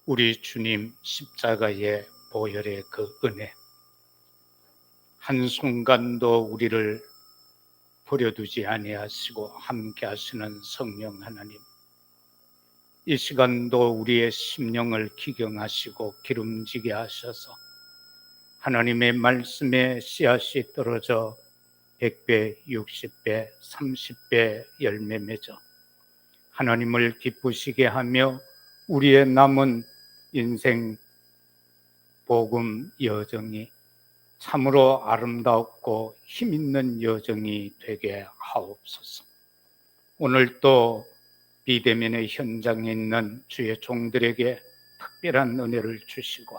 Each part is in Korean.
우리 주님 십자가의 보혈의 그 은혜, 한순간도 우리를 버려두지 아니하시고 함께 하시는 성령 하나님, 이 시간도 우리의 심령을 기경하시고 기름지게 하셔서 하나님의 말씀에 씨앗이 떨어져 100배, 60배, 30배 열매 맺어 하나님을 기쁘시게 하며 우리의 남은 인생 복음 여정이 참으로 아름답고 힘있는 여정이 되게 하옵소서. 오늘 또 비대면의 현장에 있는 주의 종들에게 특별한 은혜를 주시고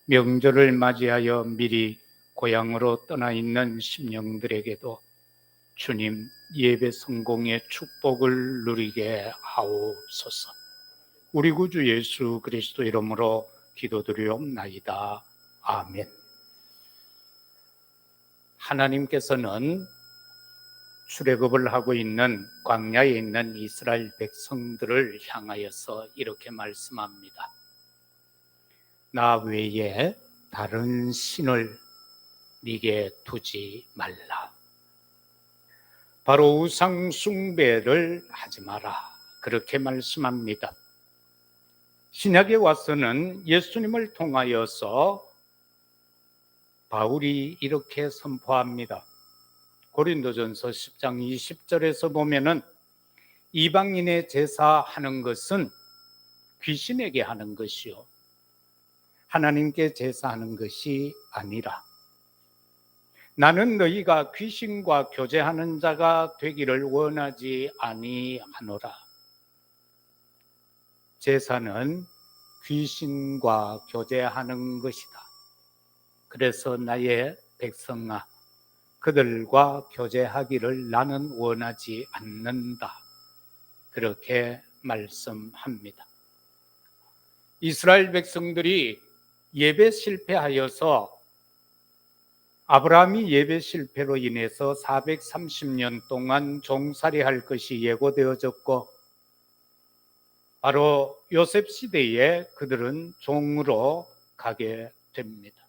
명절을 맞이하여 미리 고향으로 떠나 있는 심령들에게도 주님 예배 성공의 축복을 누리게 하옵소서. 우리 구주 예수 그리스도 이름으로 기도드리옵나이다. 아멘. 하나님께서는 출애굽을 하고 있는 광야에 있는 이스라엘 백성들을 향하여서 이렇게 말씀합니다. 나 외에 다른 신을 네게 두지 말라. 바로 우상 숭배를 하지 마라. 그렇게 말씀합니다. 신약에 와서는 예수님을 통하여서 바울이 이렇게 선포합니다. 고린도전서 10장 20절에서 보면은 이방인의 제사하는 것은 귀신에게 하는 것이요 하나님께 제사하는 것이 아니라 나는 너희가 귀신과 교제하는 자가 되기를 원하지 아니하노라. 제사는 귀신과 교제하는 것이다. 그래서 나의 백성아, 그들과 교제하기를 나는 원하지 않는다. 그렇게 말씀합니다. 이스라엘 백성들이 예배 실패하여서 아브라함이 예배 실패로 인해서 430년 동안 종살이할 것이 예고되어졌고 바로 요셉 시대에 그들은 종으로 가게 됩니다.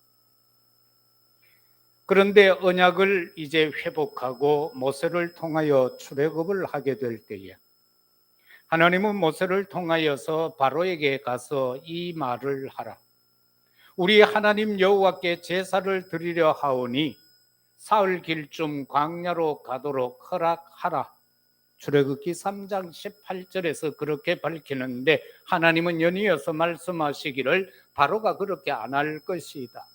그런데 언약을 이제 회복하고 모세를 통하여 출애굽을 하게 될 때에 하나님은 모세를 통하여서 바로에게 가서 이 말을 하라. 우리 하나님 여호와께 제사를 드리려 하오니 사흘 길쯤 광야로 가도록 허락하라. 출애굽기 3장 18절에서 그렇게 밝히는데 하나님은 연이어서 말씀하시기를 바로가 그렇게 안 할 것이다.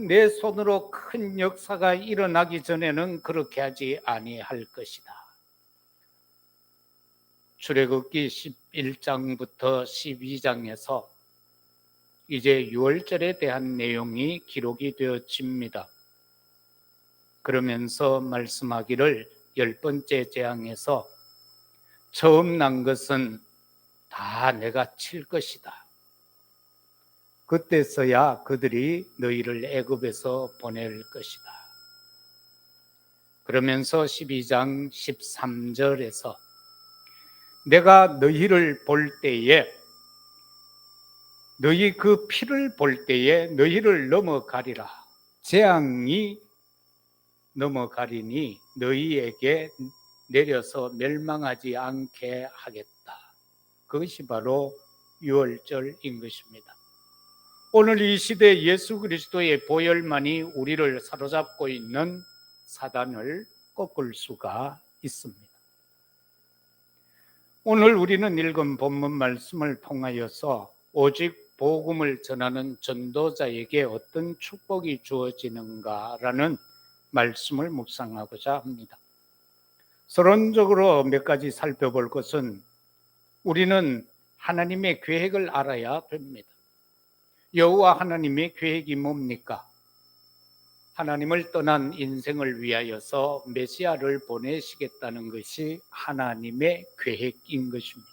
내 손으로 큰 역사가 일어나기 전에는 그렇게 하지 아니할 것이다. 출애굽기 11장부터 12장에서 이제 유월절에 대한 내용이 기록이 되어집니다. 그러면서 말씀하기를 10번째 재앙에서 처음 난 것은 다 내가 칠 것이다. 그때서야 그들이 너희를 애굽에서 보낼 것이다. 그러면서 12장 13절에서 내가 너희를 볼 때에 너희 그 피를 볼 때에 너희를 넘어가리라. 재앙이 넘어가리니 너희에게 내려서 멸망하지 않게 하겠다. 그것이 바로 유월절인 것입니다. 오늘 이 시대 예수 그리스도의 보혈만이 우리를 사로잡고 있는 사단을 꺾을 수가 있습니다. 오늘 우리는 읽은 본문 말씀을 통하여서 오직 복음을 전하는 전도자에게 어떤 축복이 주어지는가라는 말씀을 묵상하고자 합니다. 서론적으로 몇 가지 살펴볼 것은 우리는 하나님의 계획을 알아야 됩니다. 여호와 하나님의 계획이 뭡니까? 하나님을 떠난 인생을 위하여서 메시아를 보내시겠다는 것이 하나님의 계획인 것입니다.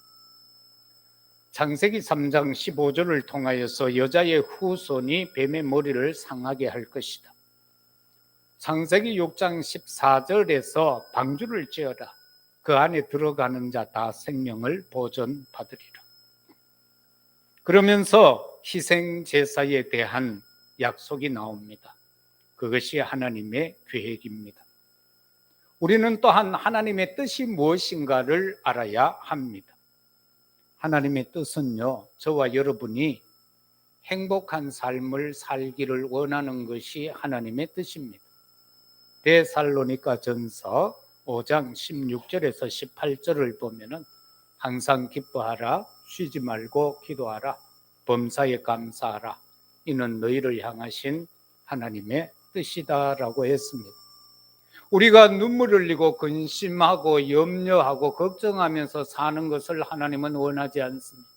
창세기 3장 15절을 통하여서 여자의 후손이 뱀의 머리를 상하게 할 것이다. 창세기 6장 14절에서 방주를 지어라. 그 안에 들어가는 자 다 생명을 보존받으리라. 그러면서 희생 제사에 대한 약속이 나옵니다. 그것이 하나님의 계획입니다. 우리는 또한 하나님의 뜻이 무엇인가를 알아야 합니다. 하나님의 뜻은요, 저와 여러분이 행복한 삶을 살기를 원하는 것이 하나님의 뜻입니다. 데살로니가전서 5장 16절에서 18절을 보면은 항상 기뻐하라, 쉬지 말고 기도하라, 범사에 감사하라, 이는 너희를 향하신 하나님의 뜻이다라고 했습니다. 우리가 눈물 흘리고 근심하고 염려하고 걱정하면서 사는 것을 하나님은 원하지 않습니다.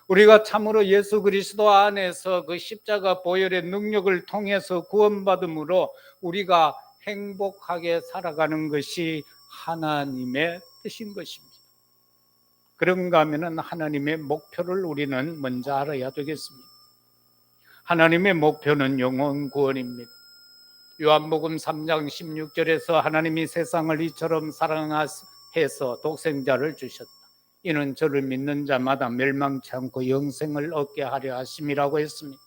우리가 참으로 예수 그리스도 안에서 그 십자가 보혈의 능력을 통해서 구원받음으로 우리가 행복하게 살아가는 것이 하나님의 뜻인 것입니다. 그런가 하면 하나님의 목표를 우리는 먼저 알아야 되겠습니다. 하나님의 목표는 영혼 구원입니다. 요한복음 3장 16절에서 하나님이 세상을 이처럼 사랑하셔서 독생자를 주셨다. 이는 저를 믿는 자마다 멸망치 않고 영생을 얻게 하려 하심이라고 했습니다.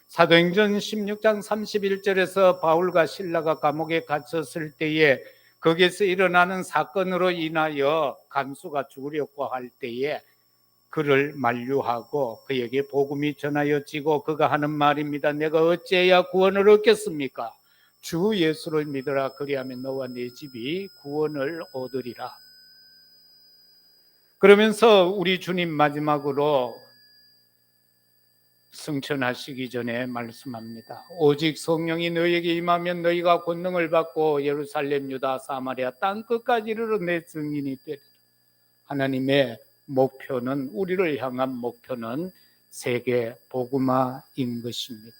사도행전 16장 31절에서 바울과 실라가 감옥에 갇혔을 때에 거기에서 일어나는 사건으로 인하여 간수가 죽으려고 할 때에 그를 만류하고 그에게 복음이 전하여지고 그가 하는 말입니다. 내가 어찌해야 구원을 얻겠습니까? 주 예수를 믿으라. 그리하면 너와 네 집이 구원을 얻으리라. 그러면서 우리 주님 마지막으로 승천하시기 전에 말씀합니다. 오직 성령이 너희에게 임하면 너희가 권능을 받고 예루살렘, 유다, 사마리아 땅 끝까지 이르러 내 증인이 되리라. 하나님의 목표는, 우리를 향한 목표는 세계 복음화인 것입니다.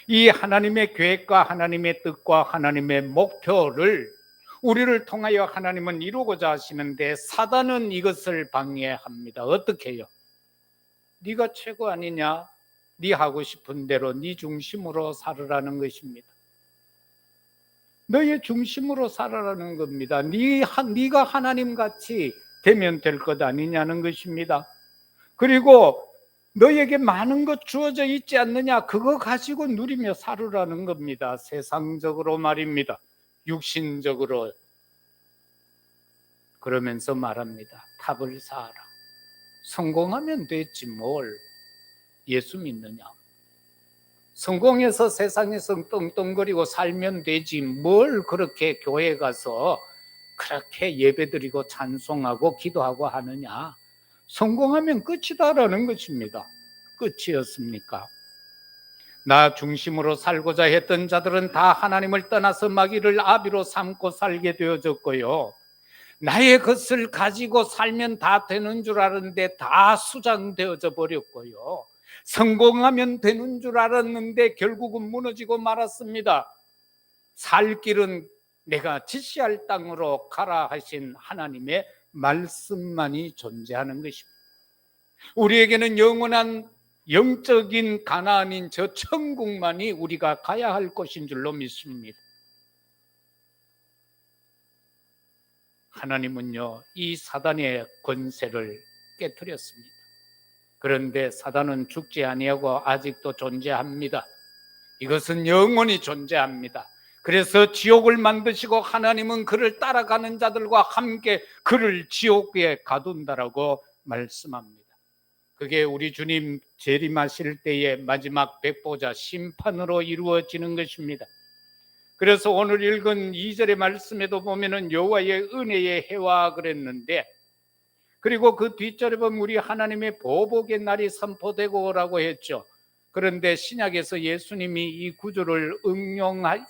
이 하나님의 계획과 하나님의 뜻과 하나님의 목표를 우리를 통하여 하나님은 이루고자 하시는데 사단은 이것을 방해합니다. 어떻게 해요? 네가 최고 아니냐? 네 하고 싶은 대로 네 중심으로 살으라는 것입니다. 너의 중심으로 살아라는 겁니다. 네가 하나님같이 되면 될 것 아니냐는 것입니다. 그리고 너에게 많은 것 주어져 있지 않느냐? 그거 가지고 누리며 살으라는 겁니다. 세상적으로 말입니다. 육신적으로. 그러면서 말합니다. 탑을 쌓아라. 성공하면 됐지 뭘 예수 믿느냐? 성공해서 세상에서 떵떵거리고 살면 되지 뭘 그렇게 교회 가서 그렇게 예배드리고 찬송하고 기도하고 하느냐? 성공하면 끝이다라는 것입니다. 끝이었습니까? 나 중심으로 살고자 했던 자들은 다 하나님을 떠나서 마귀를 아비로 삼고 살게 되어졌고요. 나의 것을 가지고 살면 다 되는 줄 알았는데 다 수장되어져 버렸고요. 성공하면 되는 줄 알았는데 결국은 무너지고 말았습니다. 살 길은 내가 지시할 땅으로 가라 하신 하나님의 말씀만이 존재하는 것입니다. 우리에게는 영원한 영적인 가나안인 저 천국만이 우리가 가야 할 곳인 줄로 믿습니다. 하나님은요, 이 사단의 권세를 깨뜨렸습니다. 그런데 사단은 죽지 아니하고 아직도 존재합니다. 이것은 영원히 존재합니다. 그래서 지옥을 만드시고 하나님은 그를 따라가는 자들과 함께 그를 지옥에 가둔다라고 말씀합니다. 그게 우리 주님 재림하실 때의 마지막 백보자 심판으로 이루어지는 것입니다. 그래서 오늘 읽은 2절의 말씀에도 보면은 여호와의 은혜의 해와 그랬는데, 그리고 그 뒷절에 보면 우리 하나님의 보복의 날이 선포되고라고 했죠. 그런데 신약에서 예수님이 이 구절을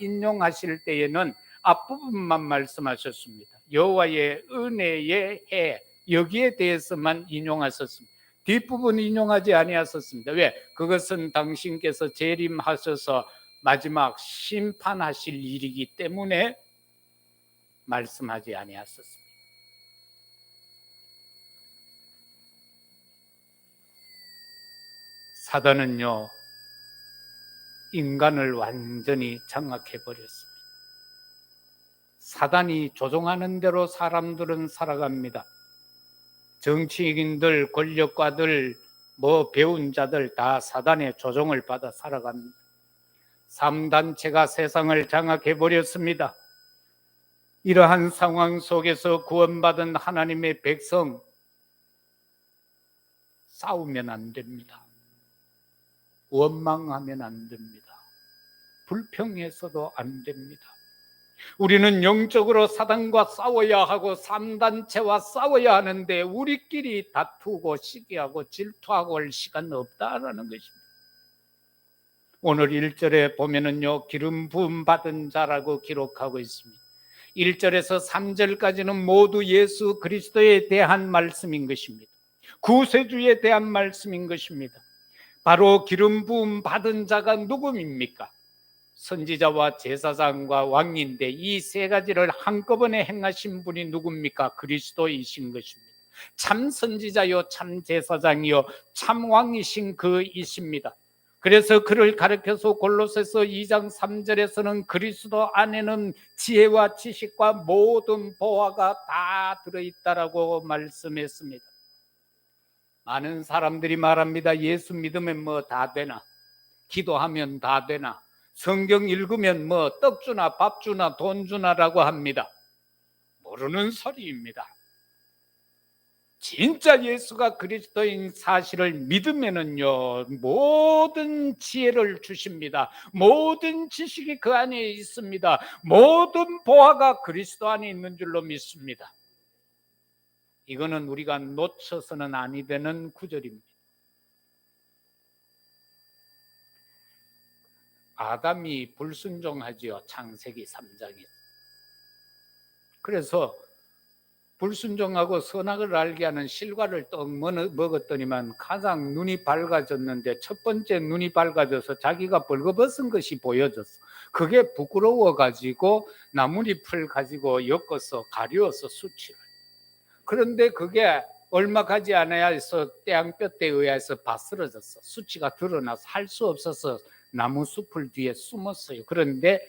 인용하실 때에는 앞부분만 말씀하셨습니다. 여호와의 은혜의 해, 여기에 대해서만 인용하셨습니다. 뒷부분 인용하지 아니하셨습니다. 왜? 그것은 당신께서 재림하셔서 마지막 심판하실 일이기 때문에 말씀하지 아니하셨습니다. 사단은요, 인간을 완전히 장악해 버렸습니다. 사단이 조종하는 대로 사람들은 살아갑니다. 정치인들, 권력가들, 배운 자들 다 사단의 조종을 받아 살아갑니다. 3단체가 세상을 장악해버렸습니다. 이러한 상황 속에서 구원받은 하나님의 백성, 싸우면 안 됩니다. 원망하면 안 됩니다. 불평해서도 안 됩니다. 우리는 영적으로 사단과 싸워야 하고 3단체와 싸워야 하는데 우리끼리 다투고 시기하고 질투하고 할 시간 없다라는 것입니다. 오늘 1절에 보면은요, 기름 부음 받은 자라고 기록하고 있습니다. 1절에서 3절까지는 모두 예수 그리스도에 대한 말씀인 것입니다. 구세주에 대한 말씀인 것입니다. 바로 기름 부음 받은 자가 누구입니까? 선지자와 제사장과 왕인데 이 세 가지를 한꺼번에 행하신 분이 누굽니까? 그리스도이신 것입니다. 참 선지자요, 참 제사장이요, 참 왕이신 그이십니다. 그래서 그를 가르쳐서 골로새서 2장 3절에서는 그리스도 안에는 지혜와 지식과 모든 보화가 다 들어있다라고 말씀했습니다. 많은 사람들이 말합니다. 예수 믿으면 뭐 다 되나? 기도하면 다 되나? 성경 읽으면 뭐 떡 주나 밥 주나 돈 주나라고 합니다. 모르는 소리입니다. 진짜 예수가 그리스도인 사실을 믿으면은요, 모든 지혜를 주십니다. 모든 지식이 그 안에 있습니다. 모든 보화가 그리스도 안에 있는 줄로 믿습니다. 이거는 우리가 놓쳐서는 아니 되는 구절입니다. 아담이 불순종하지요, 창세기 3장에. 그래서 불순종하고 선악을 알게 하는 실과를 떡 먹었더니만 가장 눈이 밝아졌는데, 첫 번째 눈이 밝아져서 자기가 벌거벗은 것이 보여졌어. 그게 부끄러워 가지고 나뭇잎을 가지고 엮어서 가려워서 수치를. 그런데 그게 얼마 가지 않아야 해서 떼양볕에 의해서 바스러졌어. 수치가 드러나서 할 수 없어서 나무 숲을 뒤에 숨었어요. 그런데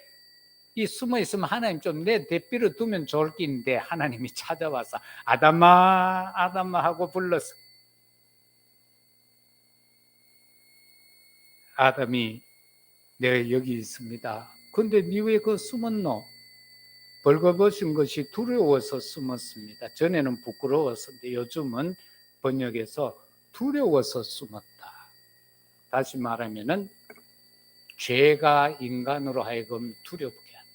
이 숨어 있으면 하나님 좀 내 대비를 두면 좋을 낀데 하나님이 찾아와서 아담아 아담아 하고 불렀어. 아담이 내가 여기 있습니다. 근데 니 왜 그 숨었노? 벌거벗은 것이 두려워서 숨었습니다. 전에는 부끄러웠었는데 요즘은 번역에서 두려워서 숨었다. 다시 말하면은 죄가 인간으로 하여금 두렵게 한다.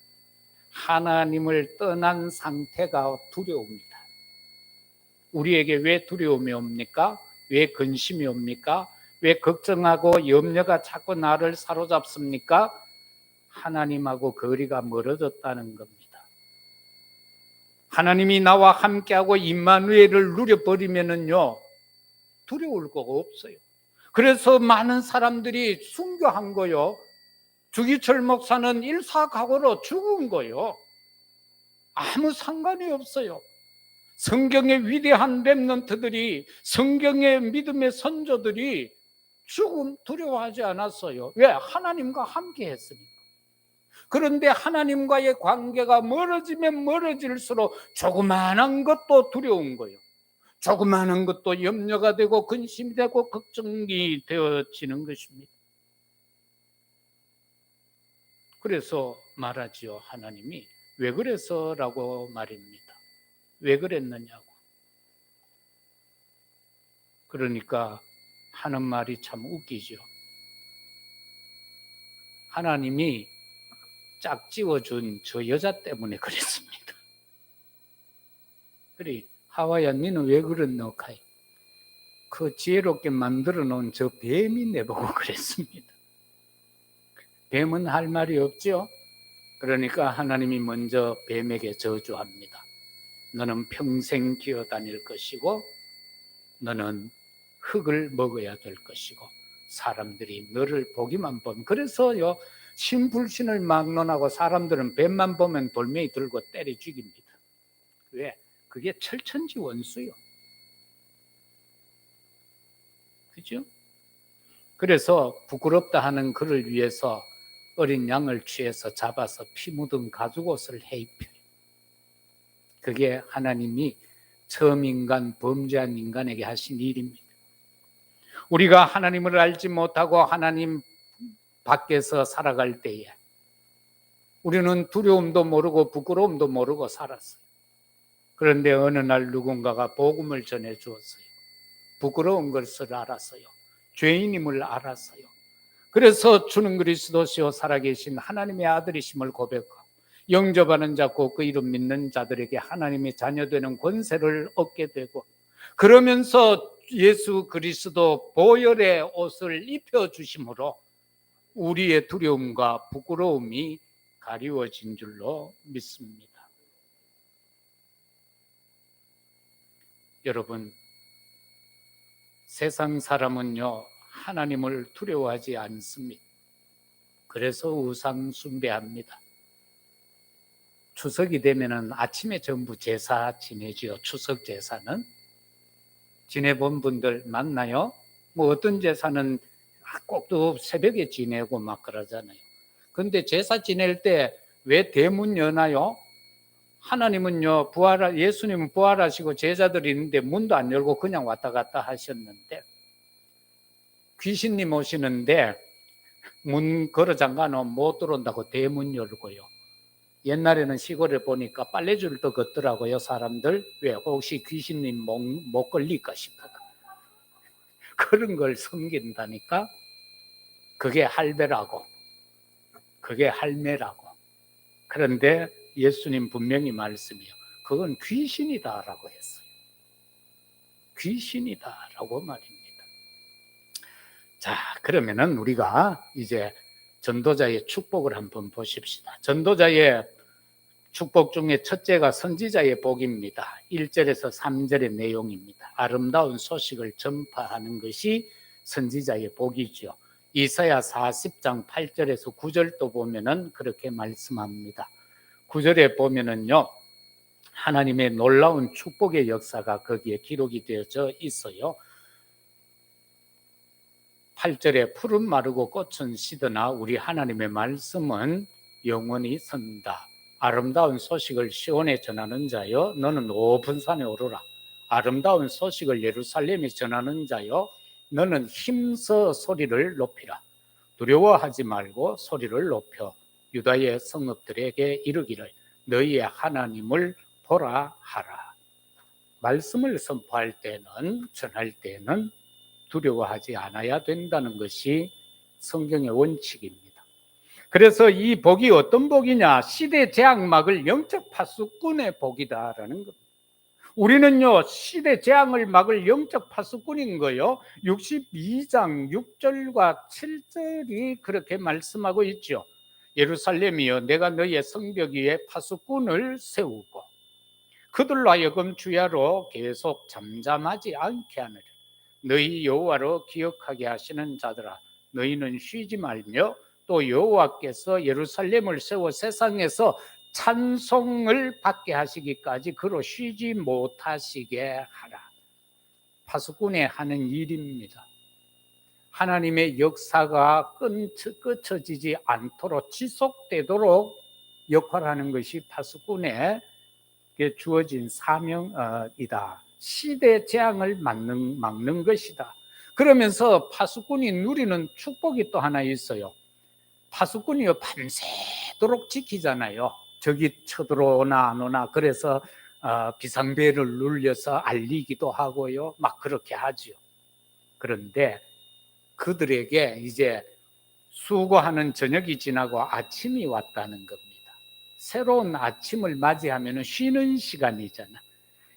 하나님을 떠난 상태가 두려웁니다. 우리에게 왜 두려움이 옵니까? 왜 근심이 옵니까? 왜 걱정하고 염려가 자꾸 나를 사로잡습니까? 하나님하고 거리가 멀어졌다는 겁니다. 하나님이 나와 함께하고 임마누엘을 누려버리면은요, 두려울 거가 없어요. 그래서 많은 사람들이 순교한 거요. 주기철 목사는 일사각오로 죽은 거요. 아무 상관이 없어요. 성경의 위대한 렘넌트들이, 성경의 믿음의 선조들이 죽음 두려워하지 않았어요. 왜? 하나님과 함께 했으니까. 그런데 하나님과의 관계가 멀어지면 멀어질수록 조그마한 것도 두려운 거예요. 조그마한 것도 염려가 되고 근심이 되고 걱정이 되어지는 것입니다. 그래서 말하지요. 하나님이 왜 그래서라고 말입니다. 왜 그랬느냐고. 그러니까 하는 말이 참 웃기죠. 하나님이 짝지어준 저 여자 때문에 그랬습니다. 그래, 하와야 니는 왜 그랬노? 그 지혜롭게 만들어 놓은 저 뱀이 내보고 그랬습니다. 뱀은 할 말이 없죠. 그러니까 하나님이 먼저 뱀에게 저주합니다. 너는 평생 기어다닐 것이고 너는 흙을 먹어야 될 것이고 사람들이 너를 보기만 보면, 그래서요 신불신을 막론하고 사람들은 뱀만 보면 돌멩이 들고 때려 죽입니다. 왜? 그게 철천지 원수요. 그죠? 그래서 부끄럽다 하는 그를 위해서 어린 양을 취해서 잡아서 피 묻은 가죽옷을 해 입혀요. 그게 하나님이 처음 인간, 범죄한 인간에게 하신 일입니다. 우리가 하나님을 알지 못하고 하나님 밖에서 살아갈 때에 우리는 두려움도 모르고 부끄러움도 모르고 살았어요. 그런데 어느 날 누군가가 복음을 전해 주었어요. 부끄러운 것을 알았어요. 죄인임을 알았어요. 그래서 주는 그리스도시요 살아계신 하나님의 아들이심을 고백하고 영접하는 자 곧 그 이름 믿는 자들에게 하나님의 자녀되는 권세를 얻게 되고, 그러면서 예수 그리스도 보혈의 옷을 입혀주심으로 우리의 두려움과 부끄러움이 가리워진 줄로 믿습니다. 여러분, 세상 사람은요 하나님을 두려워하지 않습니다. 그래서 우상 숭배합니다. 추석이 되면은 아침에 전부 제사 지내지요. 추석 제사는 지내본 분들 맞나요? 뭐 어떤 제사는 꼭 또 새벽에 지내고 막 그러잖아요. 근데 제사 지낼 때 왜 대문 여나요? 하나님은요 예수님은 부활하시고 제자들이 있는데 문도 안 열고 그냥 왔다 갔다 하셨는데, 귀신님 오시는데 문 걸어 잠가 놓으면 못 들어온다고 대문 열고요. 옛날에는 시골에 보니까 빨래줄도 걷더라고요. 사람들 왜 혹시 귀신님 못 걸릴까 싶어서 그런 걸 섬긴다니까. 그게 할배라고, 그게 할매라고. 그런데 예수님 분명히 말씀이요, 그건 귀신이다라고 했어요. 귀신이다라고 말입니다. 자, 그러면은 우리가 이제 전도자의 축복을 한번 보십시다. 전도자의 축복 중에 첫째가 선지자의 복입니다. 1절에서 3절의 내용입니다. 아름다운 소식을 전파하는 것이 선지자의 복이죠. 이사야 40장 8절에서 9절도 보면은 그렇게 말씀합니다. 9절에 보면은요, 하나님의 놀라운 축복의 역사가 거기에 기록이 되어져 있어요. 8절에 푸른 마르고 꽃은 시드나 우리 하나님의 말씀은 영원히 선다. 아름다운 소식을 시온에 전하는 자여 너는 높은 산에 오르라. 아름다운 소식을 예루살렘에 전하는 자여 너는 힘써 소리를 높이라. 두려워하지 말고 소리를 높여 유다의 성읍들에게 이르기를 너희의 하나님을 보라 하라. 말씀을 선포할 때는, 전할 때는 두려워하지 않아야 된다는 것이 성경의 원칙입니다. 그래서 이 복이 어떤 복이냐? 시대 재앙막을 영적 파수꾼의 복이다라는 겁니다. 우리는요 시대 재앙을 막을 영적 파수꾼인 거요. 62장 6절과 7절이 그렇게 말씀하고 있죠. 예루살렘이여 내가 너희의 성벽 위에 파수꾼을 세우고 그들로 하여금 주야로 계속 잠잠하지 않게 하느라. 너희 여호와로 기억하게 하시는 자들아 너희는 쉬지 말며 또 여호와께서 예루살렘을 세워 세상에서 찬송을 받게 하시기까지 그로 쉬지 못하시게 하라. 파수꾼이 하는 일입니다. 하나님의 역사가 끊어지지 않도록 지속되도록 역할하는 것이 파수꾼에게 주어진 사명이다. 시대 재앙을 막는 것이다. 그러면서 파수꾼이 누리는 축복이 또 하나 있어요. 파수꾼이요 밤새도록 지키잖아요. 적이 쳐들어오나 안 오나. 그래서 비상벨을 눌려서 알리기도 하고요. 막 그렇게 하죠. 그런데 그들에게 이제 수고하는 저녁이 지나고 아침이 왔다는 겁니다. 새로운 아침을 맞이하면 쉬는 시간이잖아.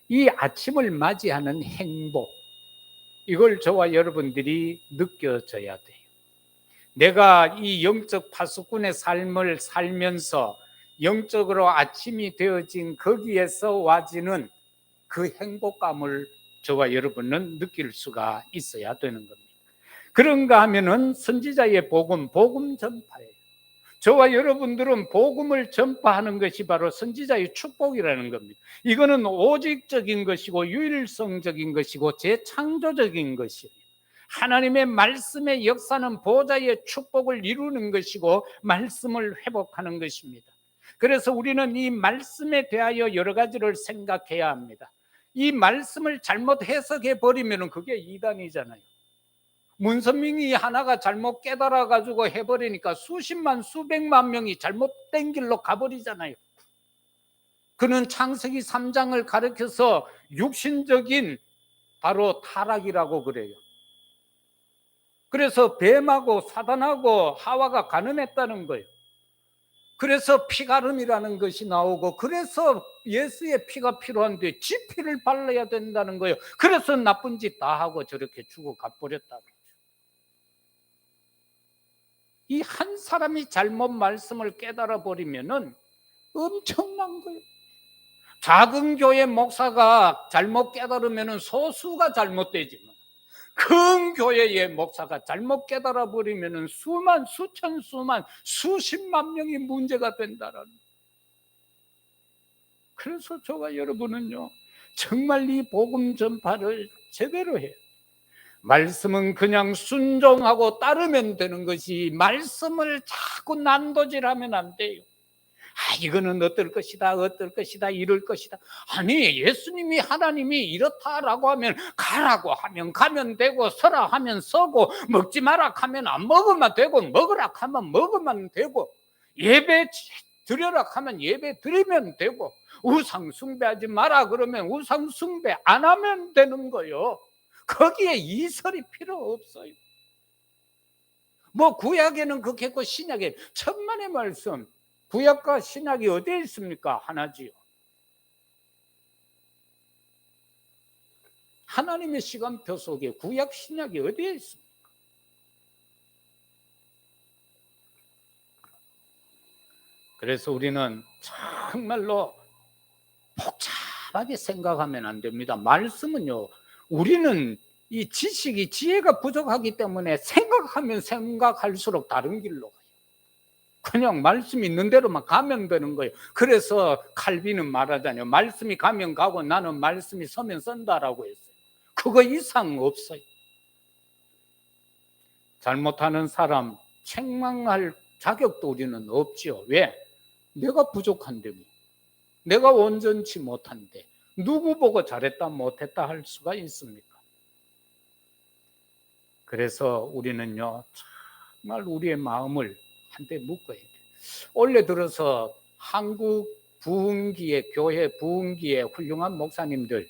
이 아침을 맞이하는 행복, 이걸 저와 여러분들이 느껴져야 돼요. 내가 이 영적 파수꾼의 삶을 살면서 영적으로 아침이 되어진 거기에서 와지는 그 행복감을 저와 여러분은 느낄 수가 있어야 되는 겁니다. 그런가 하면은 선지자의 복음 전파예요. 저와 여러분들은 복음을 전파하는 것이 바로 선지자의 축복이라는 겁니다. 이거는 오직적인 것이고 유일성적인 것이고 재창조적인 것이에요. 하나님의 말씀의 역사는 보좌의 축복을 이루는 것이고 말씀을 회복하는 것입니다. 그래서 우리는 이 말씀에 대하여 여러 가지를 생각해야 합니다. 이 말씀을 잘못 해석해 버리면 그게 이단이잖아요. 문선명이 하나가 잘못 깨달아 가지고 해버리니까 수십만 수백만 명이 잘못된 길로 가버리잖아요. 그는 창세기 3장을 가르쳐서 육신적인 바로 타락이라고 그래요. 그래서 뱀하고 사단하고 하와가 가늠했다는 거예요. 그래서 피가름이라는 것이 나오고, 그래서 예수의 피가 필요한데 지 피를 발라야 된다는 거예요. 그래서 나쁜 짓 다 하고 저렇게 죽어가 버렸다고. 이 한 사람이 잘못 말씀을 깨달아 버리면은 엄청난 거예요. 작은 교회 목사가 잘못 깨달으면은 소수가 잘못되지만, 큰 교회의 목사가 잘못 깨달아 버리면은 수만, 수천, 수만, 수십만 명이 문제가 된다라는. 그래서 저와 여러분은요, 정말 이 복음 전파를 제대로 해요. 말씀은 그냥 순종하고 따르면 되는 것이, 말씀을 자꾸 난도질하면 안 돼요. 이거는 어떨 것이다, 어떨 것이다, 이럴 것이다. 아니, 예수님이, 하나님이 이렇다라고 하면 가라고 하면 가면 되고, 서라 하면 서고, 먹지 마라 하면 안 먹으면 되고, 먹으라 하면 먹으면 되고, 예배 드려라 하면 예배 드리면 되고, 우상 숭배하지 마라 그러면 우상 숭배 안 하면 되는 거예요. 거기에 이설이 필요 없어요. 뭐 구약에는 그렇겠고 신약에 천만의 말씀, 구약과 신약이 어디에 있습니까? 하나지요. 하나님의 시간표 속에 구약 신약이 어디에 있습니까? 그래서 우리는 정말로 복잡하게 생각하면 안 됩니다. 말씀은요, 우리는 이 지식이, 지혜가 부족하기 때문에 생각하면 생각할수록 다른 길로 가요. 그냥 말씀 있는 대로만 가면 되는 거예요. 그래서 칼빈은 말하잖아요. 말씀이 가면 가고 나는 말씀이 서면 선다라고 했어요. 그거 이상 없어요. 잘못하는 사람 책망할 자격도 우리는 없지요. 왜? 내가 부족한데, 뭐. 내가 온전치 못한데 누구 보고 잘했다 못했다 할 수가 있습니까? 그래서 우리는요, 정말 우리의 마음을 한데 묶어야 돼요. 올해 들어서 한국 부흥기에, 교회 부흥기에 훌륭한 목사님들,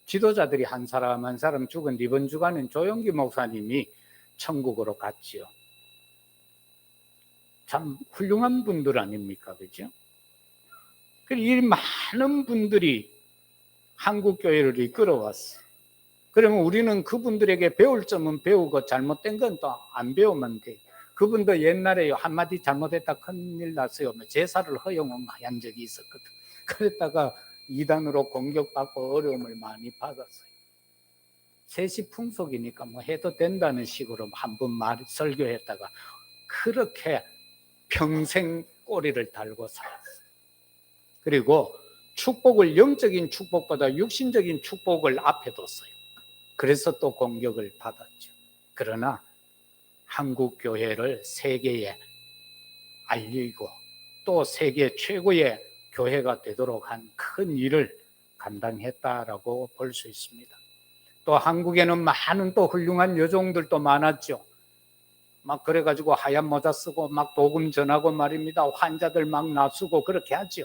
지도자들이 한 사람 한 사람 죽은 이번 주간은 조영기 목사님이 천국으로 갔지요. 참 훌륭한 분들 아닙니까? 그죠? 이 많은 분들이 한국 교회를 이끌어왔어요. 그러면 우리는 그분들에게 배울 점은 배우고 잘못된 건 또 안 배우면 돼. 그분도 옛날에 한마디 잘못했다 큰일 났어요. 제사를 허용한 적이 있었거든. 그랬다가 이단으로 공격받고 어려움을 많이 받았어요. 세시 풍속이니까 뭐 해도 된다는 식으로 한번 설교했다가 그렇게 평생 꼬리를 달고 살았어요. 그리고 축복을, 영적인 축복보다 육신적인 축복을 앞에 뒀어요. 그래서 또 공격을 받았죠. 그러나 한국 교회를 세계에 알리고 또 세계 최고의 교회가 되도록 한 큰 일을 감당했다라고 볼 수 있습니다. 또 한국에는 많은 또 훌륭한 여종들도 많았죠. 막 그래가지고 하얀 모자 쓰고 막 복음 전하고 말입니다. 환자들 막 낫수고 그렇게 하죠.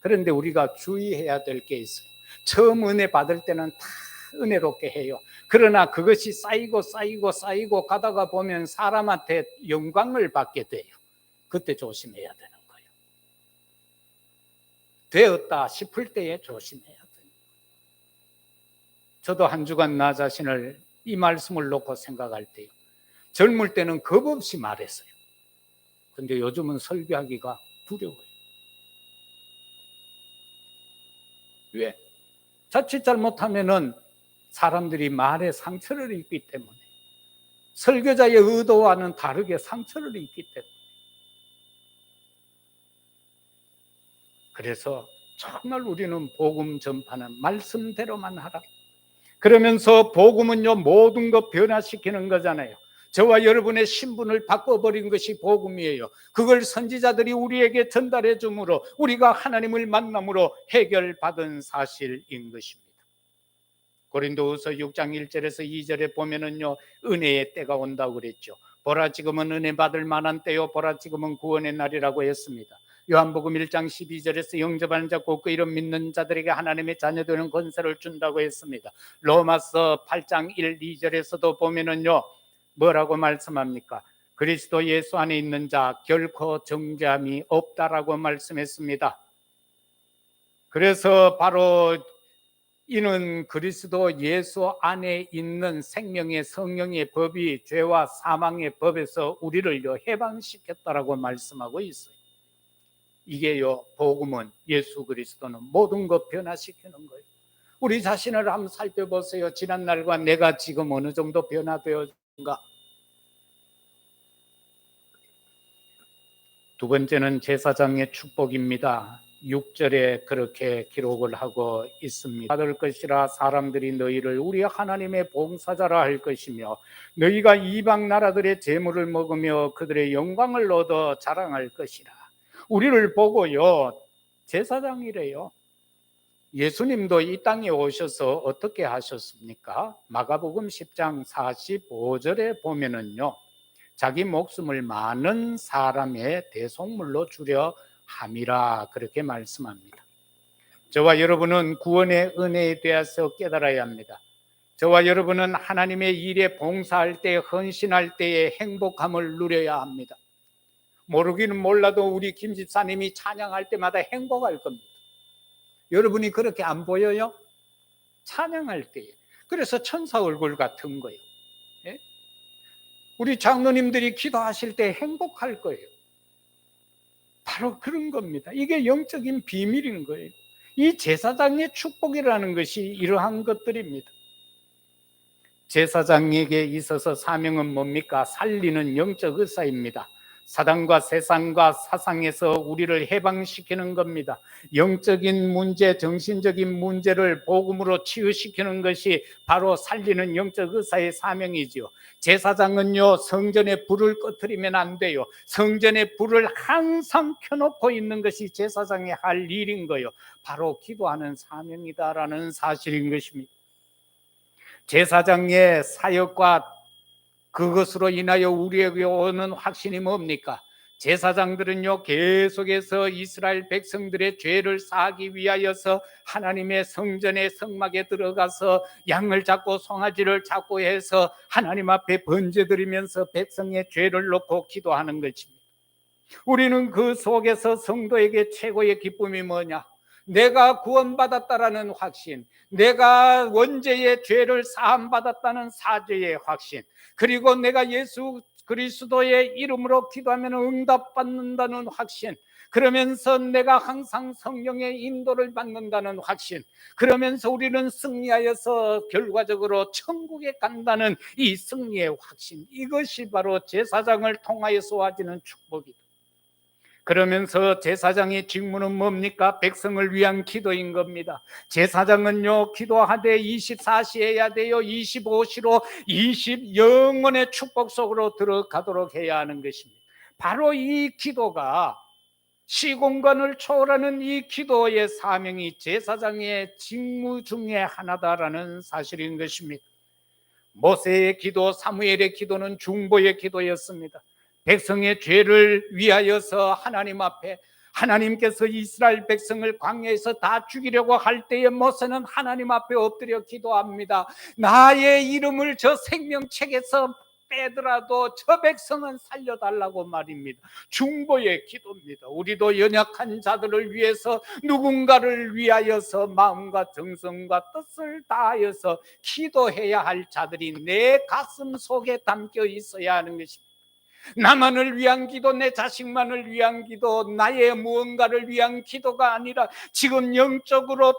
그런데 우리가 주의해야 될 게 있어요. 처음 은혜 받을 때는 다 은혜롭게 해요. 그러나 그것이 쌓이고 가다가 보면 사람한테 영광을 받게 돼요. 그때 조심해야 되는 거예요. 되었다 싶을 때에 조심해야 돼요. 저도 한 주간 나 자신을 이 말씀을 놓고 생각할 때요, 젊을 때는 겁 없이 말했어요. 근데 요즘은 설교하기가 두려워요. 왜? 자칫 잘못하면은 사람들이 말에 상처를 입기 때문에, 설교자의 의도와는 다르게 상처를 입기 때문에. 그래서 정말 우리는 복음 전파는 말씀대로만 하라. 그러면서 복음은요, 모든 것 변화시키는 거잖아요. 저와 여러분의 신분을 바꿔버린 것이 복음이에요. 그걸 선지자들이 우리에게 전달해 주므로 우리가 하나님을 만남으로 해결받은 사실인 것입니다. 고린도후서 6장 1절에서 2절에 보면은요, 은혜의 때가 온다고 그랬죠. 보라 지금은 은혜 받을 만한 때요, 보라 지금은 구원의 날이라고 했습니다. 요한복음 1장 12절에서 영접하는 자 곧 그 이름 믿는 자들에게 하나님의 자녀 되는 권세를 준다고 했습니다. 로마서 8장 1, 2절에서도 보면은요, 뭐라고 말씀합니까? 그리스도 예수 안에 있는 자 결코 정죄함이 없다라고 말씀했습니다. 그래서 바로 이는 그리스도 예수 안에 있는 생명의 성령의 법이 죄와 사망의 법에서 우리를요 해방시켰다라고 말씀하고 있어요. 이게요, 복음은, 예수 그리스도는 모든 것 변화시키는 거예요. 우리 자신을 한번 살펴보세요. 지난 날과 내가 지금 어느 정도 변화되었는가? 두 번째는 제사장의 축복입니다. 6절에 그렇게 기록을 하고 있습니다. 받을 것이라 사람들이 너희를 우리 하나님의 봉사자라 할 것이며 너희가 이방 나라들의 재물을 먹으며 그들의 영광을 얻어 자랑할 것이라. 우리를 보고요, 제사장이래요. 예수님도 이 땅에 오셔서 어떻게 하셨습니까? 마가복음 10장 45절에 보면은요, 자기 목숨을 많은 사람의 대속물로 주려 함이라 그렇게 말씀합니다. 저와 여러분은 구원의 은혜에 대해서 깨달아야 합니다. 저와 여러분은 하나님의 일에 봉사할 때, 헌신할 때의 행복함을 누려야 합니다. 모르기는 몰라도 우리 김 집사님이 찬양할 때마다 행복할 겁니다. 여러분이 그렇게 안 보여요? 찬양할 때. 그래서 천사 얼굴 같은 거예요. 예? 우리 장로님들이 기도하실 때 행복할 거예요. 바로 그런 겁니다. 이게 영적인 비밀인 거예요. 이 제사장의 축복이라는 것이 이러한 것들입니다. 제사장에게 있어서 사명은 뭡니까? 살리는 영적 의사입니다. 사단과 세상과 사상에서 우리를 해방시키는 겁니다. 영적인 문제, 정신적인 문제를 복음으로 치유시키는 것이 바로 살리는 영적 의사의 사명이지요. 제사장은요, 성전에 불을 꺼뜨리면 안 돼요. 성전에 불을 항상 켜놓고 있는 것이 제사장의 할 일인 거예요. 바로 기도하는 사명이다라는 사실인 것입니다. 제사장의 사역과 그것으로 인하여 우리에게 오는 확신이 뭡니까? 제사장들은요, 계속해서 이스라엘 백성들의 죄를 사하기 위하여서 하나님의 성전의 성막에 들어가서 양을 잡고 송아지를 잡고 해서 하나님 앞에 번제드리면서 백성의 죄를 놓고 기도하는 것입니다. 우리는 그 속에서 성도에게 최고의 기쁨이 뭐냐? 내가 구원받았다라는 확신, 내가 원죄의 죄를 사함받았다는 사죄의 확신, 그리고 내가 예수 그리스도의 이름으로 기도하면 응답받는다는 확신, 그러면서 내가 항상 성령의 인도를 받는다는 확신, 그러면서 우리는 승리하여서 결과적으로 천국에 간다는 이 승리의 확신, 이것이 바로 제사장을 통하여 쏘아지는 축복이다. 그러면서 제사장의 직무는 뭡니까? 백성을 위한 기도인 겁니다. 제사장은요, 기도하되 24시 해야 돼요. 25시로 영원의 축복 속으로 들어가도록 해야 하는 것입니다. 바로 이 기도가, 시공간을 초월하는 이 기도의 사명이 제사장의 직무 중에 하나다라는 사실인 것입니다. 모세의 기도, 사무엘의 기도는 중보의 기도였습니다. 백성의 죄를 위하여서 하나님 앞에, 하나님께서 이스라엘 백성을 광야에서 다 죽이려고 할 때에 모세는 하나님 앞에 엎드려 기도합니다. 나의 이름을 저 생명책에서 빼더라도 저 백성은 살려달라고 말입니다. 중보의 기도입니다. 우리도 연약한 자들을 위해서, 누군가를 위하여서 마음과 정성과 뜻을 다하여서 기도해야 할 자들이 내 가슴 속에 담겨 있어야 하는 것입니다. 나만을 위한 기도, 내 자식만을 위한 기도, 나의 무언가를 위한 기도가 아니라 지금 영적으로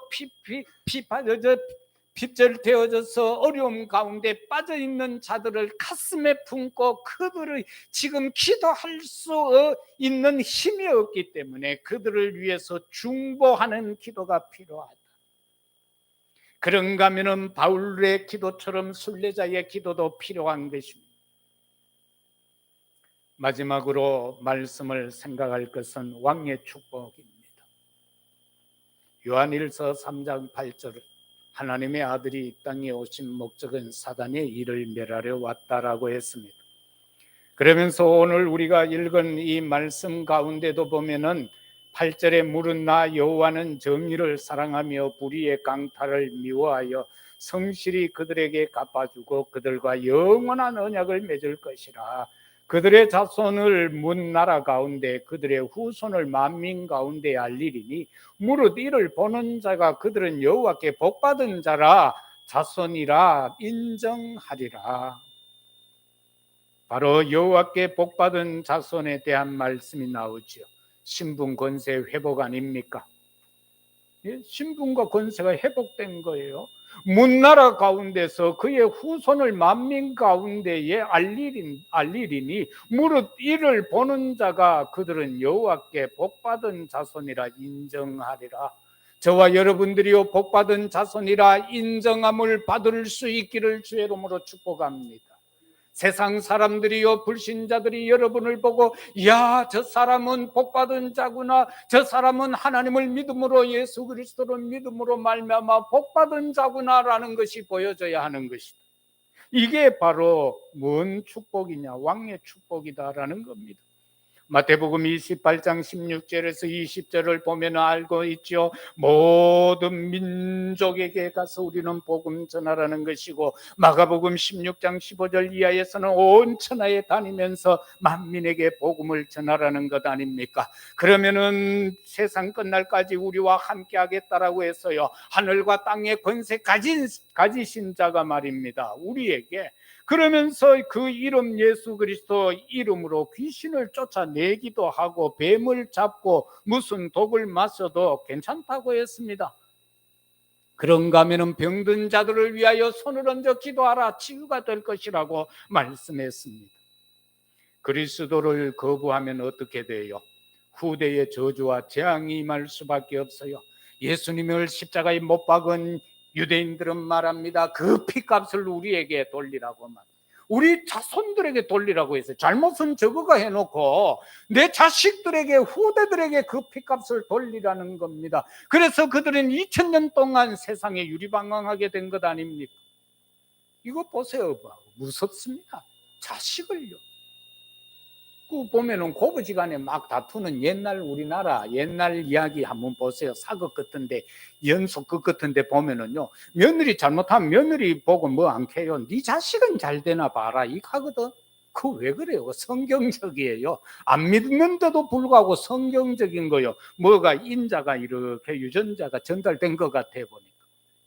핍절되어져서 어려움 가운데 빠져있는 자들을 가슴에 품고 그들을 지금 기도할 수 있는 힘이 없기 때문에 그들을 위해서 중보하는 기도가 필요하다. 그런가 하면은 바울의 기도처럼 순례자의 기도도 필요한 것입니다. 마지막으로 말씀을 생각할 것은 왕의 축복입니다. 요한일서 3장 8절, 하나님의 아들이 이 땅에 오신 목적은 사단의 일을 멸하려 왔다라고 했습니다. 그러면서 오늘 우리가 읽은 이 말씀 가운데도 보면은 8절에 물은 나 여호와는 정의를 사랑하며 불의의 강탈을 미워하여 성실히 그들에게 갚아주고 그들과 영원한 언약을 맺을 것이라. 그들의 자손을 문 나라 가운데 그들의 후손을 만민 가운데 알리리니 무릇 이를 보는 자가 그들은 여호와께 복받은 자라 자손이라 인정하리라. 바로 여호와께 복받은 자손에 대한 말씀이 나오죠. 신분 권세 회복 아닙니까? 예? 신분과 권세가 회복된 거예요. 문나라 가운데서 그의 후손을 만민 가운데에 알리리니 무릇 이를 보는 자가 그들은 여호와께 복받은 자손이라 인정하리라. 저와 여러분들이요 복받은 자손이라 인정함을 받을 수 있기를 주의 이름으로 축복합니다. 세상 사람들이요 불신자들이 여러분을 보고 야, 저 사람은 복받은 자구나, 저 사람은 하나님을 믿음으로 예수 그리스도를 믿음으로 말미암아 복받은 자구나라는 것이 보여져야 하는 것이다. 이게 바로 뭔 축복이냐? 왕의 축복이다라는 겁니다. 마태복음 28장 16절에서 20절을 보면 알고 있죠. 모든 민족에게 가서 우리는 복음 전하라는 것이고, 마가복음 16장 15절 이하에서는 온 천하에 다니면서 만민에게 복음을 전하라는 것 아닙니까? 그러면은 세상 끝날까지 우리와 함께 하겠다라고 해서요, 하늘과 땅의 권세 가지신 자가 말입니다, 우리에게. 그러면서 그 이름 예수 그리스도 이름으로 귀신을 쫓아내기도 하고 뱀을 잡고 무슨 독을 마셔도 괜찮다고 했습니다. 그런가 하면 병든 자들을 위하여 손을 얹어 기도하라, 치유가 될 것이라고 말씀했습니다. 그리스도를 거부하면 어떻게 돼요? 후대의 저주와 재앙이 임할 수밖에 없어요. 예수님을 십자가에 못 박은 유대인들은 말합니다. 그 피값을 우리에게 돌리라고 말. 우리 자손들에게 돌리라고 했어요. 잘못은 저거가 해놓고 내 자식들에게, 후대들에게 그 피값을 돌리라는 겁니다. 그래서 그들은 2000년 동안 세상에 유리방황하게 된 것 아닙니까? 이거 보세요. 무섭습니다. 자식을요. 그 보면은 고부지간에 막 다투는 옛날 우리나라 옛날 이야기 한번 보세요. 사극 같은데, 연속극 같은데 보면은요, 며느리 잘못하면 며느리 보고 뭐 안 캐요. 네 자식은 잘 되나 봐라, 이 하거든. 그 왜 그래요? 성경적이에요. 안 믿는데도 불구하고 성경적인 거요. 뭐가 인자가 이렇게 유전자가 전달된 것 같아 보니까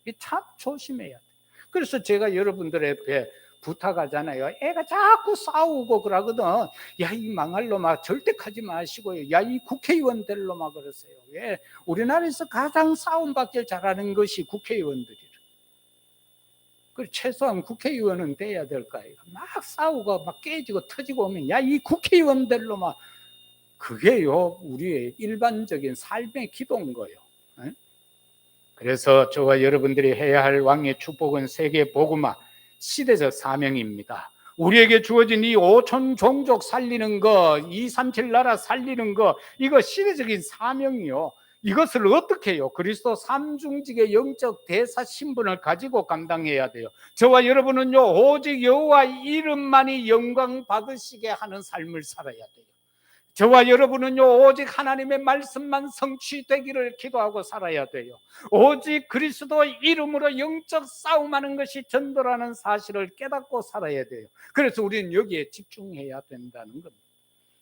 이 참 조심해야 돼. 그래서 제가 여러분들에게 부탁하잖아요. 애가 자꾸 싸우고 그러거든. 야, 이 망할 놈아, 절대 하지 마시고요. 야, 이 국회의원 될 놈아 그러세요. 왜? 우리나라에서 가장 싸움받기 잘하는 것이 국회의원들이라. 그 최소한 국회의원은 돼야 될 거예요. 막 싸우고 막 깨지고 터지고 오면 야, 이 국회의원 될 놈아. 그게요, 우리의 일반적인 삶의 기도인 거예요. 그래서 저와 여러분들이 해야 할 왕의 축복은 세계 복음화 시대적 사명입니다. 우리에게 주어진 이 5천 종족 살리는 거, 237 나라 살리는 거, 이거 시대적인 사명이요. 이것을 어떻게 해요? 그리스도 삼중직의 영적 대사 신분을 가지고 감당해야 돼요. 저와 여러분은요, 오직 여호와 이름만이 영광 받으시게 하는 삶을 살아야 돼요. 저와 여러분은요, 오직 하나님의 말씀만 성취되기를 기도하고 살아야 돼요. 오직 그리스도 이름으로 영적 싸움하는 것이 전도라는 사실을 깨닫고 살아야 돼요. 그래서 우리는 여기에 집중해야 된다는 겁니다.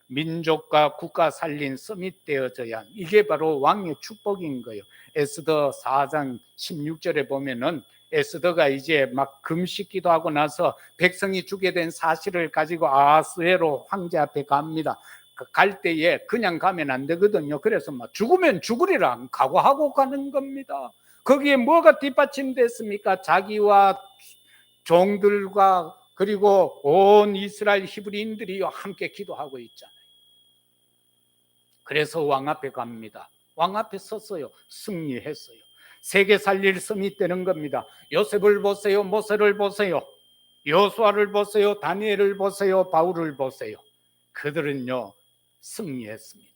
민족과 국가 살린 서밋 되어져야, 이게 바로 왕의 축복인 거예요. 에스더 4장 16절에 보면은 에스더가 이제 막 금식 기도하고 나서 백성이 죽게 된 사실을 가지고 아하스웨로 황제 앞에 갑니다. 갈 때에 그냥 가면 안 되거든요. 그래서 막 죽으면 죽으리라 각오하고 가는 겁니다. 거기에 뭐가 뒷받침됐습니까? 자기와 종들과 그리고 온 이스라엘 히브리인들이 함께 기도하고 있잖아요. 그래서 왕 앞에 갑니다. 왕 앞에 섰어요. 승리했어요. 세계 살릴 섬이 되는 겁니다. 요셉을 보세요. 모세를 보세요. 여호수아를 보세요. 다니엘을 보세요. 바울을 보세요. 그들은요 승리했습니다.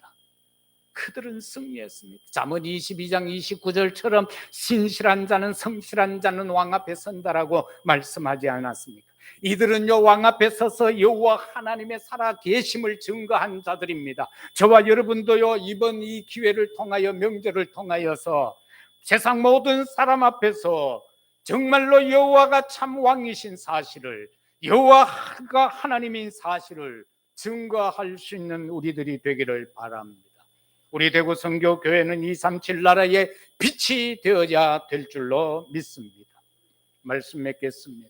그들은 승리했습니다. 잠언 22장 29절처럼 신실한 자는 성실한 자는 왕 앞에 선다라고 말씀하지 않았습니까? 이들은요 왕 앞에 서서 여호와 하나님의 살아 계심을 증거한 자들입니다. 저와 여러분도요 이번 이 기회를 통하여 명절을 통하여서 세상 모든 사람 앞에서 정말로 여호와가 참 왕이신 사실을, 여호와가 하나님인 사실을 증거할 수 있는 우리들이 되기를 바랍니다. 우리 대구 선교교회는 237 나라의 빛이 되어야 될 줄로 믿습니다. 말씀 맺겠습니다.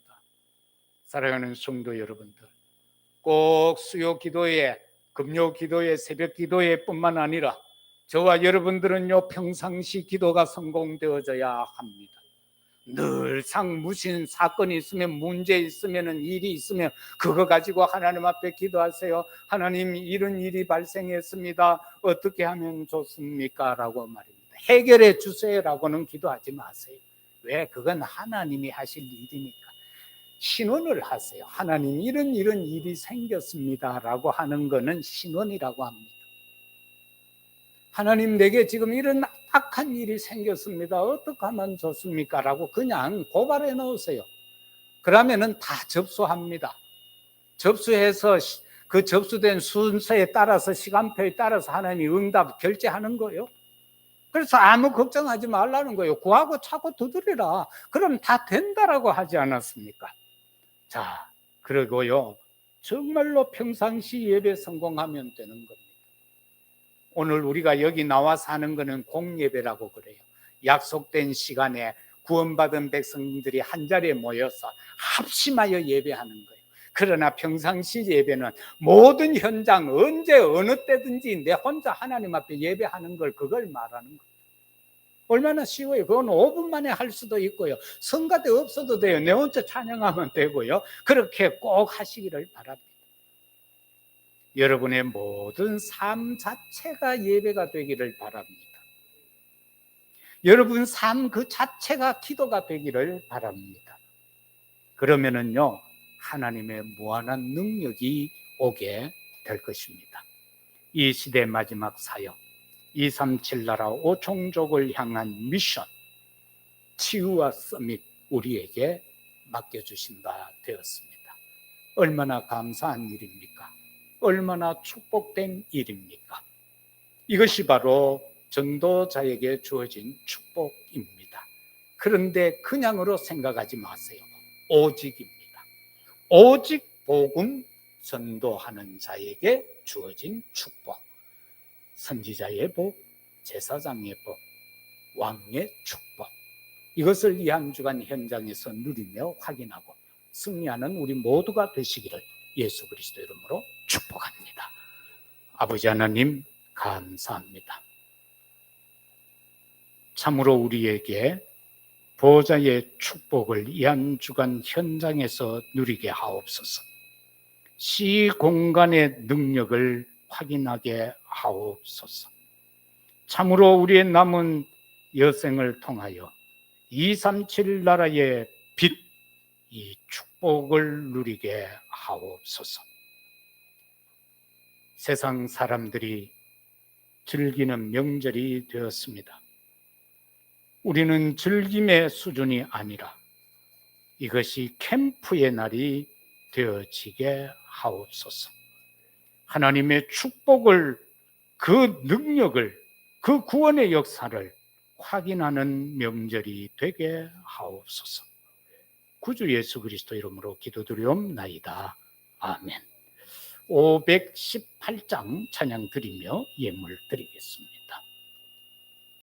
사랑하는 성도 여러분들, 꼭 수요 기도회, 금요 기도회, 새벽 기도회 뿐만 아니라 저와 여러분들은요 평상시 기도가 성공되어져야 합니다. 늘상 무슨 사건이 있으면, 문제 있으면, 일이 있으면 그거 가지고 하나님 앞에 기도하세요. 하나님, 이런 일이 발생했습니다. 어떻게 하면 좋습니까? 라고 말입니다. 해결해 주세요라고는 기도하지 마세요. 왜? 그건 하나님이 하실 일이니까. 신원을 하세요. 하나님, 이런 일이 생겼습니다 라고 하는 거는 신원이라고 합니다. 하나님, 내게 지금 이런 악한 일이 생겼습니다. 어떻게 하면 좋습니까? 라고 그냥 고발해 놓으세요. 그러면은 다 접수합니다. 접수해서 그 접수된 순서에 따라서, 시간표에 따라서 하나님이 응답 결제하는 거예요. 그래서 아무 걱정하지 말라는 거예요. 구하고 차고 두드리라. 그럼 다 된다라고 하지 않았습니까? 자, 그리고요 정말로 평상시 예배 성공하면 되는 겁니다. 오늘 우리가 여기 나와서 하는 거는 공예배라고 그래요. 약속된 시간에 구원받은 백성들이 한 자리에 모여서 합심하여 예배하는 거예요. 그러나 평상시 예배는 모든 현장, 언제 어느 때든지 내 혼자 하나님 앞에 예배하는 걸, 그걸 말하는 거예요. 얼마나 쉬워요. 그건 5분 만에 할 수도 있고요, 성가대 없어도 돼요. 내 혼자 찬양하면 되고요. 그렇게 꼭 하시기를 바랍니다. 여러분의 모든 삶 자체가 예배가 되기를 바랍니다. 여러분 삶 그 자체가 기도가 되기를 바랍니다. 그러면은요 하나님의 무한한 능력이 오게 될 것입니다. 이 시대 마지막 사역, 237 나라 5총족을 향한 미션, 치유와 서밋 우리에게 맡겨주신 바 되었습니다. 얼마나 감사한 일입니까? 얼마나 축복된 일입니까? 이것이 바로 전도자에게 주어진 축복입니다. 그런데 그냥으로 생각하지 마세요. 오직입니다. 오직 복음 전도하는 자에게 주어진 축복. 선지자의 복, 제사장의 복, 왕의 축복. 이것을 이 한 주간 현장에서 누리며 확인하고 승리하는 우리 모두가 되시기를 예수 그리스도 이름으로 축복합니다. 아버지 하나님, 감사합니다. 참으로 우리에게 보좌의 축복을 이 한 주간 현장에서 누리게 하옵소서. 시공간의 능력을 확인하게 하옵소서. 참으로 우리의 남은 여생을 통하여 237 나라의 빛, 이 축복을 누리게 하옵소서. 세상 사람들이 즐기는 명절이 되었습니다. 우리는 즐김의 수준이 아니라 이것이 캠프의 날이 되어지게 하옵소서. 하나님의 축복을, 그 능력을, 그 구원의 역사를 확인하는 명절이 되게 하옵소서. 구주 예수 그리스도 이름으로 기도드리옵나이다. 아멘. 518장 찬양 드리며 예물 드리겠습니다.